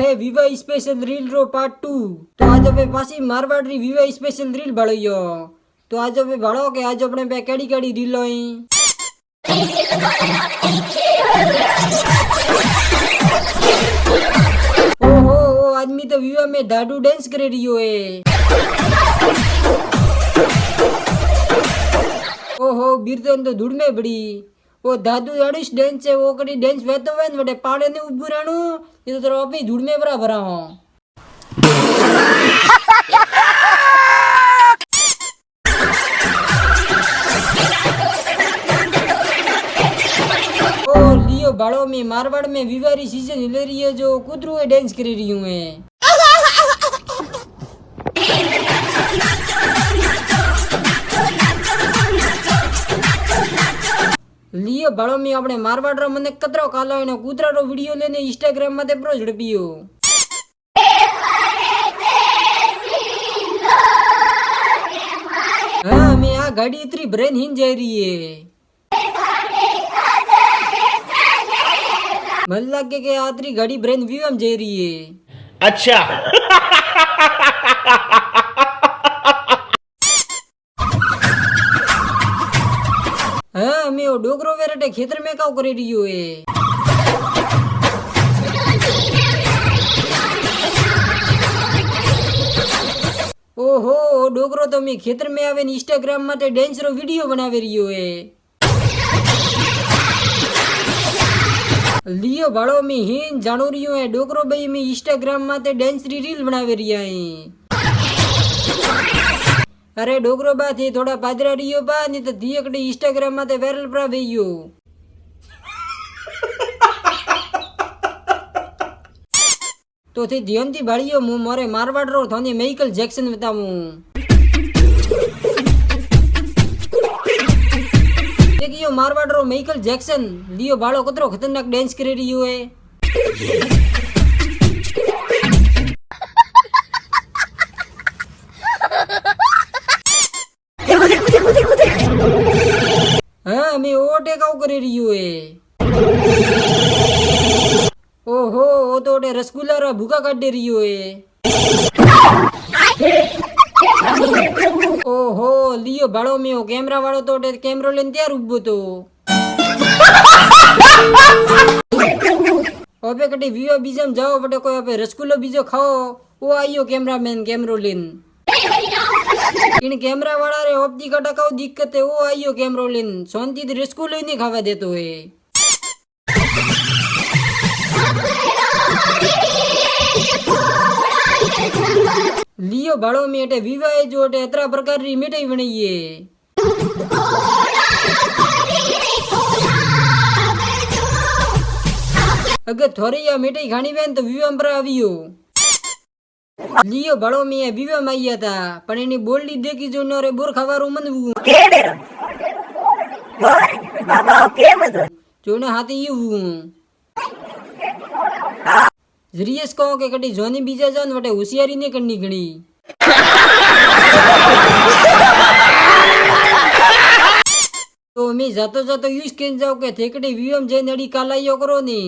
है विवाह special reel रो part 2। तो आज अबे पासी मारवाड़ री विवाह स्पेशल रील भाड़ियो। तो आज अबे भाड़ो के आज अपने पे केड़ी केड़ी रील होई। ओहो ओ आदमी तो विवाह में दादू डांस करे रियो है। ओहो बीरतन तो धूड़ में बड़ी वो दादू अड़ीस डांस है वो कड़ी डांस वेतो वे वटे पाड़े ने उबू राणू ये तो तेरा अपनी धूड़ में बराबर हो। ओ लियो बाड़ो में मारवाड़ में विवारी सीजन हिल रही है जो कुदरू डांस कर रही हूँ मैं। लियो बाड़ो में अपने मारवाड़ रो मने कतरो कालो एनो कूतरा रो वीडियो लेने इंस्टाग्राम माते प्रो झड़पियो। हाँ मैं आ गाड़ी इतनी ब्रेन हिन जा रही है। मन लगे के आतरी गाड़ी ब्रेन व्यू में जा रही है। अच्छा हाँ मैं वो डोगरो वेरटे खेतर में काउ करे रियो है। ओहो डोगरो तो मैं खेतर में आवे इंस्टाग्राम माटे डांस रो वीडियो बनावे रियो है। लियो भाड़ो में हिन जानो रियो है डोगरो भाई में इंस्टाग्राम माटे डांस री रील बनावे रिया है। अरे डोगरो बा थी थोड़ा पादरा रियो बा नहीं तो दियकड़ी इंस्टाग्राम माते वायरल पड़ा veयो। तो थी ध्यान थी भाड़ियो मु मोरे मारवाड़ रो थाने माइकल जैक्सन बताऊं। देखियो मारवाड़ रो माइकल जैक्सन लियो बाड़ो कतरो खतरनाक डांस करे रियो है। हाँ मैं ओ टेकाउ करे रियो है। ओहो ओ तो ओटे रसगुल्ला रा भूखा काट दे रियो है। ओहो लियो बाड़ो में ओ कैमरा वालो तो ओटे कैमरो लेन तैयार उबो तो। ओबे कटी वियो बीजम जाओ बटे कोई ओबे रसगुल्लो बीजो खाओ वो आइयो कैमरामैन कैमरो लेन। इन कैमरा वाला रे ऑप्टी कटा काउ दिक्कत है वो आइयो कैमरो लेन शांति से रसगुल्लो ही नहीं खावा देतो है। लियो बाड़ो में अटे विवाह जो अटे अतरा प्रकार री मिठाई बनी है। अगर थोड़ी या मिठाई खानी बेन तो विवाह पर आवियो। लियो बाड़ो में विवाह में आया था पर एनी बोलडी देखी जो नरे बोर खावारो मनवू जो ने हाथे यू जरियस कहो के कटी जोनी बीजा जान वटे होशियारी ने करनी घणी। तो मैं जातो जातो यूज केन जाओ के थेकड़ी विवम जे नड़ी कालाइयो करो ने।